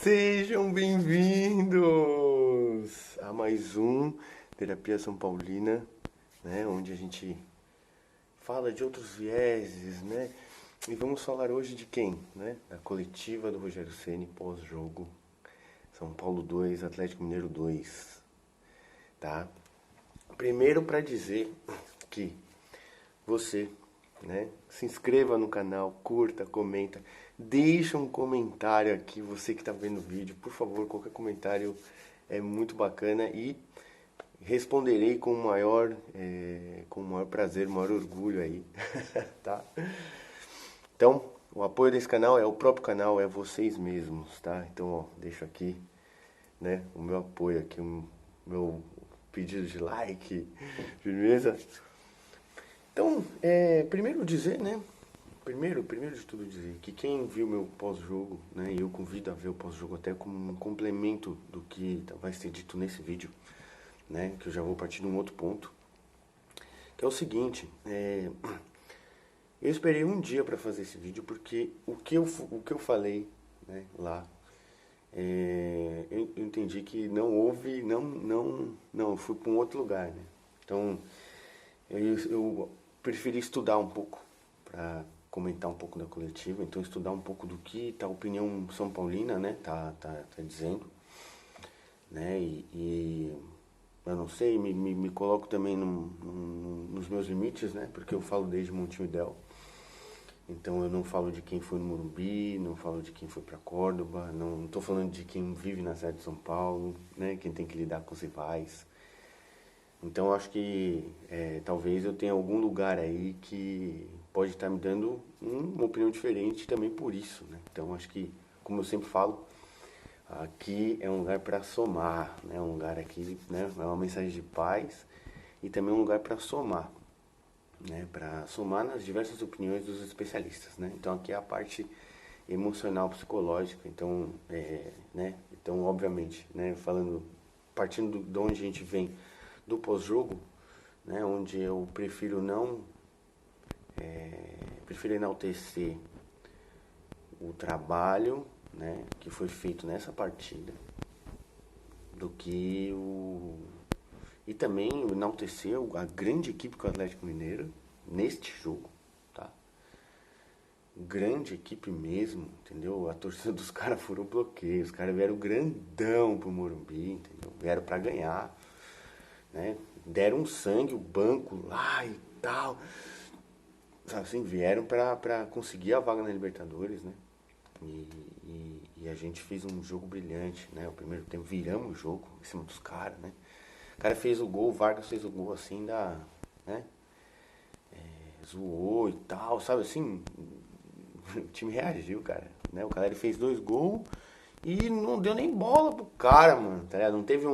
Sejam bem-vindos a mais um Terapia São Paulina, né, onde a gente fala de outros vieses, né? E vamos falar hoje de quem, né? Da coletiva do Rogério Ceni pós-jogo. São Paulo 2, Atlético Mineiro 2, tá? Primeiro para dizer que você, né, se inscreva no canal, curta, comenta, deixa um comentário aqui, você que está vendo o vídeo, por favor, qualquer comentário é muito bacana e responderei com o maior prazer, o maior orgulho aí, tá? Então, o apoio desse canal é o próprio canal, é vocês mesmos, tá? Então, ó, deixo aqui, né, o meu apoio aqui, o meu pedido de like, firmeza. Então, primeiro dizer, né? Primeiro de tudo dizer que quem viu meu pós-jogo, né? E eu convido a ver o pós-jogo até como um complemento do que vai ser dito nesse vídeo, né? Que eu já vou partir de um outro ponto. Que é o seguinte, eu esperei um dia para fazer esse vídeo porque o que eu falei, né, lá, eu entendi que não houve, não, eu fui para um outro lugar, né? Então, eu preferi estudar um pouco para comentar um pouco da coletiva, então estudar um pouco do que a opinião São Paulina, né, tá dizendo, né, e eu não sei, me coloco também nos meus limites, né, porque eu falo desde Montevidéu, então eu não falo de quem foi no Morumbi, não falo de quem foi para Córdoba, não estou falando de quem vive na cidade de São Paulo, né, quem tem que lidar com os rivais. Então acho que talvez eu tenha algum lugar aí que pode estar me dando uma opinião diferente também por isso, né? Então acho que, como eu sempre falo, aqui é um lugar para somar, né? Um lugar aqui, né? É uma mensagem de paz e também um lugar para somar, né? Para somar nas diversas opiniões dos especialistas, né? Então aqui é a parte emocional, psicológica, então, né? Então obviamente, né? Partindo de onde a gente vem do pós-jogo, né, onde eu prefiro prefiro enaltecer o trabalho, né, que foi feito nessa partida, do que e também enaltecer a grande equipe que é o Atlético Mineiro neste jogo, tá? Grande equipe mesmo, entendeu? A torcida dos caras furou bloqueio, os caras vieram grandão pro Morumbi, entendeu? Vieram para ganhar, né? Deram um sangue, o banco lá e tal. Assim, vieram para conseguir a vaga na Libertadores, né? E a gente fez um jogo brilhante, né? O primeiro tempo viramos o jogo em cima dos caras, né? O cara fez o gol, o Vargas fez o gol assim, né? Zoou e tal, sabe assim? O time reagiu, cara, né? O Caleri fez 2 gols e não deu nem bola pro cara, mano, tá ligado? Não teve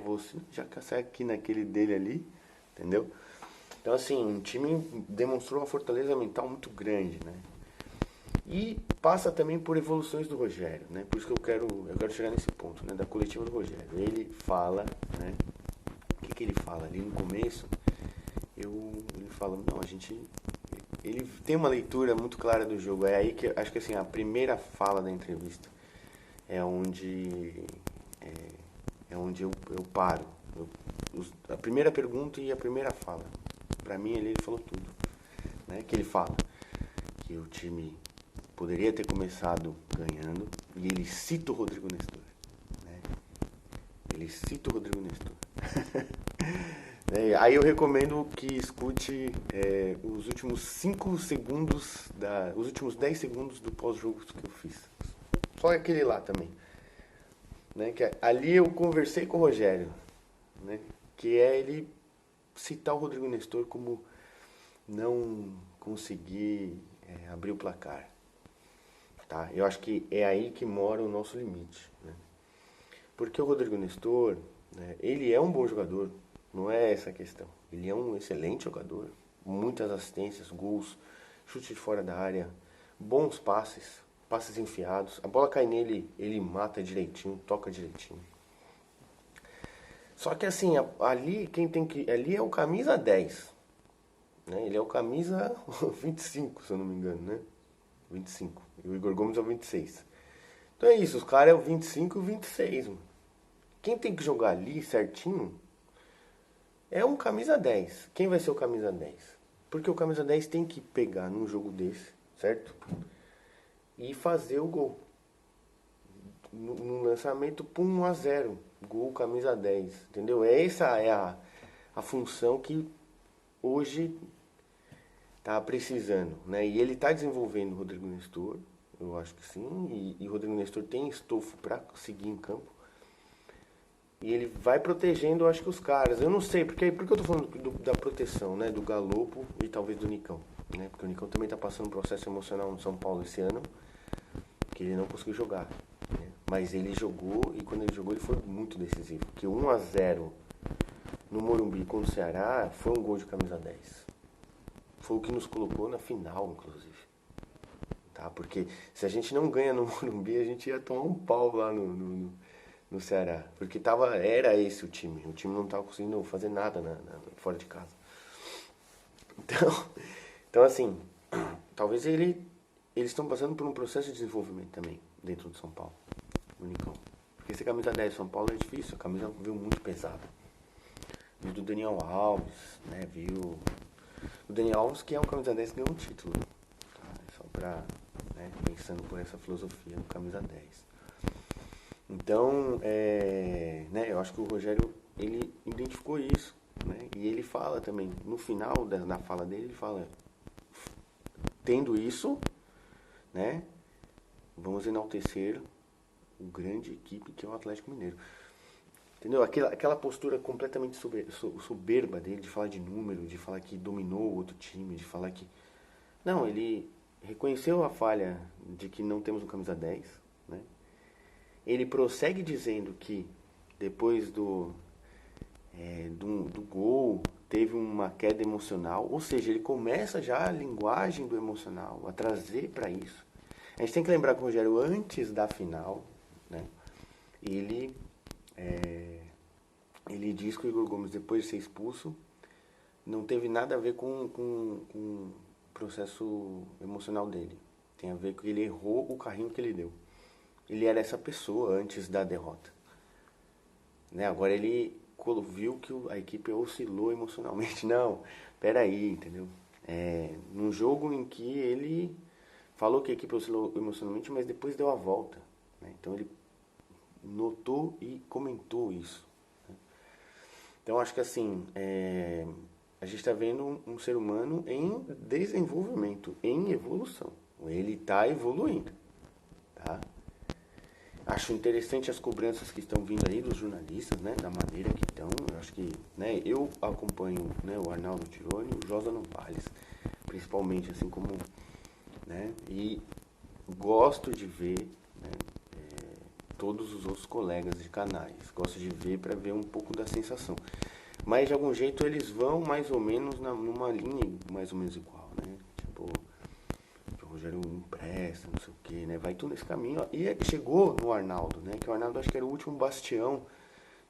você já segue aqui naquele dele ali, entendeu? Então, assim, o time demonstrou uma fortaleza mental muito grande, né? E passa também por evoluções do Rogério, né? Por isso que eu quero chegar nesse ponto, né? Da coletiva do Rogério. Ele fala, né? O que ele fala ali no começo? Ele fala, não, ele tem uma leitura muito clara do jogo. É aí que acho que assim a primeira fala da entrevista é onde eu paro. A primeira pergunta e a primeira fala. Pra mim ele falou tudo, né? Que ele fala que o time poderia ter começado ganhando e ele cita o Rodrigo Nestor, né? Ele cita o Rodrigo Nestor. Aí eu recomendo que escute os últimos 5 segundos, os últimos 10 segundos do pós-jogo que eu fiz. Só aquele lá também. Né? Que ali eu conversei com o Rogério, né? Que é ele citar o Rodrigo Nestor como não conseguir abrir o placar. Tá? Eu acho que é aí que mora o nosso limite. Né? Porque o Rodrigo Nestor, né, ele é um bom jogador, não é essa a questão. Ele é um excelente jogador, muitas assistências, gols, chute de fora da área, bons passes enfiados. A bola cai nele, ele mata direitinho, toca direitinho. Só que assim, ali ali é o camisa 10, né? Ele é o camisa 25, se eu não me engano, né? 25. E o Igor Gomes é o 26. Então é isso, os caras é o 25 e o 26, mano. Quem tem que jogar ali certinho é um camisa 10. Quem vai ser o camisa 10? Porque o camisa 10 tem que pegar num jogo desse, certo? E fazer o gol. No lançamento, pum, 1-0. Gol, camisa 10. Entendeu? Essa é a função que hoje tá precisando, né? E ele tá desenvolvendo o Rodrigo Nestor, eu acho que sim. E o Rodrigo Nestor tem estofo para seguir em campo. E ele vai protegendo, eu acho que os caras. Eu não sei, porque eu tô falando da proteção, né? Do Galopo e talvez do Nicão, né? Porque o Nicão também tá passando um processo emocional no São Paulo esse ano, que ele não conseguiu jogar, né? Mas ele jogou, e quando ele jogou ele foi muito decisivo. Porque 1-0 no Morumbi contra o Ceará foi um gol de camisa 10. Foi o que nos colocou na final, inclusive. Tá? Porque se a gente não ganha no Morumbi, a gente ia tomar um pau lá no Ceará. Porque era esse o time. O time não estava conseguindo fazer nada fora de casa. Então assim, talvez eles estão passando por um processo de desenvolvimento também, dentro do São Paulo, o Nicão. Porque esse camisa 10 de São Paulo é difícil, a camisa veio muito pesada. Viu do Daniel Alves, né? Viu o Daniel Alves, que é um camisa 10 que ganhou um título. Tá? Só pra, né, pensando por essa filosofia no camisa 10. Então, né, eu acho que o Rogério, ele identificou isso, né? E ele fala também, no final da fala dele, ele fala, tendo isso, né, vamos enaltecer o grande equipe que é o Atlético Mineiro. Entendeu? Aquela postura completamente soberba dele, de falar de número, de falar que dominou o outro time, de falar que... Não, ele reconheceu a falha de que não temos um camisa 10, né? Ele prossegue dizendo que depois do gol teve uma queda emocional, ou seja, ele começa já a linguagem do emocional, a trazer para isso. A gente tem que lembrar que o Rogério, antes da final, né, ele diz que o Igor Gomes, depois de ser expulso, não teve nada a ver com o processo emocional dele. Tem a ver com que ele errou o carrinho que ele deu. Ele era essa pessoa antes da derrota, né? Agora ele viu que a equipe oscilou emocionalmente. Não, peraí, entendeu? Num jogo em que ele falou que a equipe oscilou emocionalmente, mas depois deu a volta, né? Então ele notou e comentou isso, né? Então acho que assim, a gente está vendo um ser humano em desenvolvimento, em evolução. Ele está evoluindo, tá? Acho interessante as cobranças que estão vindo aí dos jornalistas, né? Da maneira que estão. Eu acho que, né? Eu acompanho, né, o Arnaldo Tironi e o Josa Nopales, principalmente, assim como, né? E gosto de ver, né, todos os outros colegas de canais. Gosto de ver para ver um pouco da sensação. Mas de algum jeito eles vão mais ou menos numa linha mais ou menos igual, né? Tipo, o Rogério empresta, não sei o que, né? Vai tudo nesse caminho. Ó. E chegou no Arnaldo, né? Que o Arnaldo acho que era o último bastião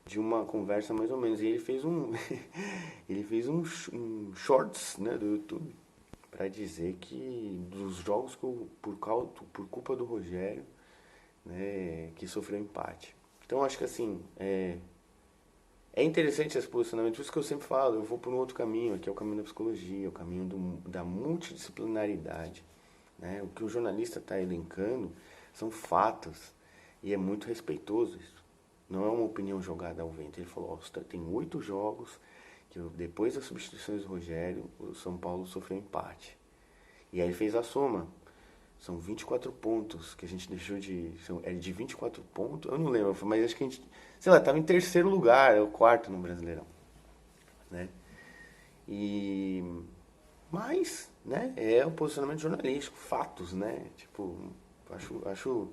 de uma conversa mais ou menos. E ele fez um shorts, né, do YouTube para dizer que dos jogos que por culpa do Rogério, né, que sofreu empate. Então acho que assim, é interessante esse posicionamento, por isso que eu sempre falo, eu vou por um outro caminho, que é o caminho da psicologia, o caminho da multidisciplinaridade, né? O que o jornalista está elencando são fatos, e é muito respeitoso isso. Não é uma opinião jogada ao vento. Ele falou, tem 8 jogos, que depois das substituições do Rogério, o São Paulo sofreu empate. E aí ele fez a soma. São 24 pontos que a gente deixou é de 24 pontos, eu não lembro, mas acho que a gente, sei lá, estava em terceiro lugar, é o quarto no Brasileirão, né? Mas, né, é o posicionamento jornalístico, fatos, né? Tipo, acho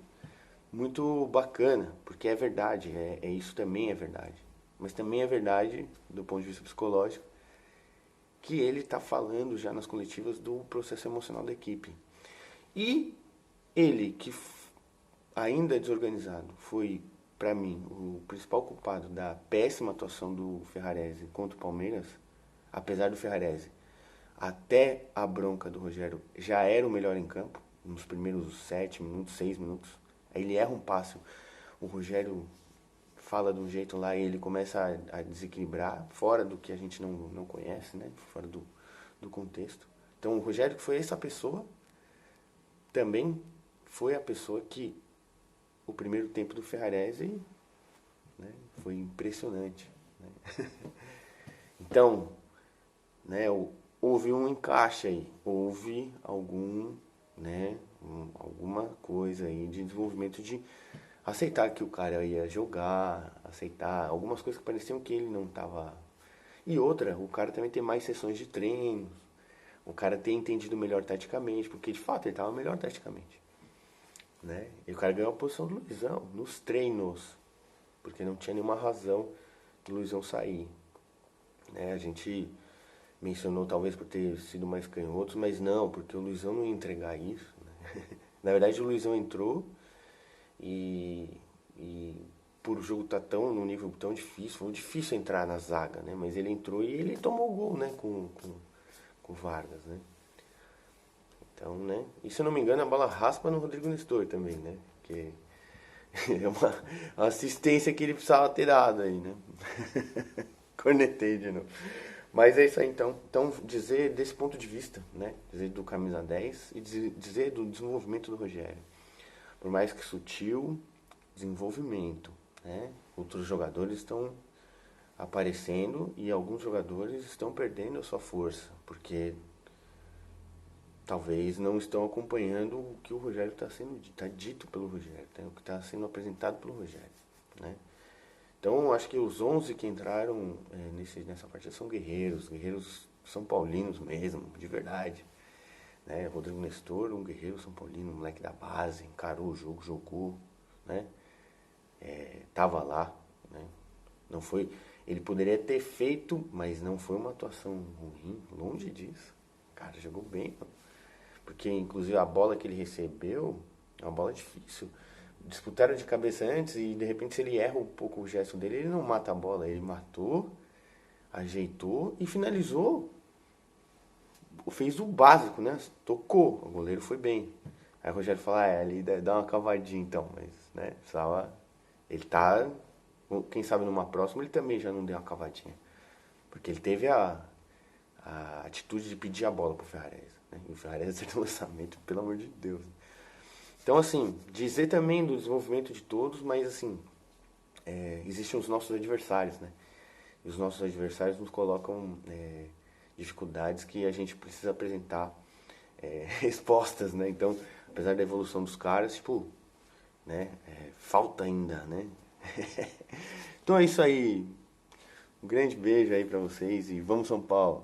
muito bacana, porque é verdade, isso também é verdade. Mas também é verdade, do ponto de vista psicológico, que ele está falando já nas coletivas do processo emocional da equipe. E ele, que ainda é desorganizado, foi, para mim, o principal culpado da péssima atuação do Ferrarese contra o Palmeiras, apesar do Ferrarese, até a bronca do Rogério, já era o melhor em campo, nos primeiros 7 minutos, 6 minutos. Aí ele erra um passe, o Rogério fala de um jeito lá e ele começa a desequilibrar, fora do que a gente não conhece, né? Fora do contexto. Então o Rogério, que foi essa pessoa, também foi a pessoa que o primeiro tempo do Ferrarese, né, foi impressionante. Né? Então, né, houve um encaixe aí, houve alguma coisa aí de desenvolvimento de aceitar que o cara ia jogar, aceitar algumas coisas que pareciam que ele não estava. E outra, o cara também tem mais sessões de treinos, o cara tem entendido melhor taticamente, porque de fato ele estava melhor taticamente. Né? E o cara ganhou a posição do Luizão nos treinos, porque não tinha nenhuma razão do Luizão sair. Né? A gente mencionou talvez por ter sido mais canhotos, mas não, porque o Luizão não ia entregar isso. Né? Na verdade o Luizão entrou e por o jogo tá tão num nível tão difícil, foi difícil entrar na zaga, né? Mas ele entrou e ele tomou o gol, né? Com o Vargas, né? Então, né? E se eu não me engano, a bola raspa no Rodrigo Nestor também, né? Que é uma assistência que ele precisava ter dado aí, né? Cornetei de novo. Mas é isso aí, então. Então, dizer desse ponto de vista, né? Dizer do camisa 10 e dizer do desenvolvimento do Rogério. Por mais que sutil, desenvolvimento, né? Outros jogadores estão aparecendo e alguns jogadores estão perdendo a sua força, porque talvez não estão acompanhando o que o Rogério está dito pelo Rogério, tá? O que está sendo apresentado pelo Rogério, né? Então, acho que os 11 que entraram nessa partida são guerreiros são paulinos mesmo, de verdade. Né? Rodrigo Nestor, um guerreiro são paulino, um moleque da base, encarou o jogo, jogou, né? Tava lá, né? Não foi, ele poderia ter feito, mas não foi uma atuação ruim, longe disso. O cara jogou bem, porque inclusive a bola que ele recebeu é uma bola difícil. Disputaram de cabeça antes e de repente se ele erra um pouco o gesto dele, ele não mata a bola, ele matou, ajeitou e finalizou. Fez o básico, né? Tocou, o goleiro foi bem. Aí o Rogério fala, ali dá uma cavadinha então, mas, né, precisava, ele tá, quem sabe numa próxima ele também já não deu uma cavadinha. Porque ele teve a atitude de pedir a bola pro Ferrarese, né? E o Ferrarese acertou o lançamento, pelo amor de Deus. Então, assim, dizer também do desenvolvimento de todos, mas, assim, existem os nossos adversários, né? E os nossos adversários nos colocam dificuldades que a gente precisa apresentar respostas, né? Então, apesar da evolução dos caras, tipo, né? Falta ainda, né? Então é isso aí. Um grande beijo aí pra vocês e vamos São Paulo!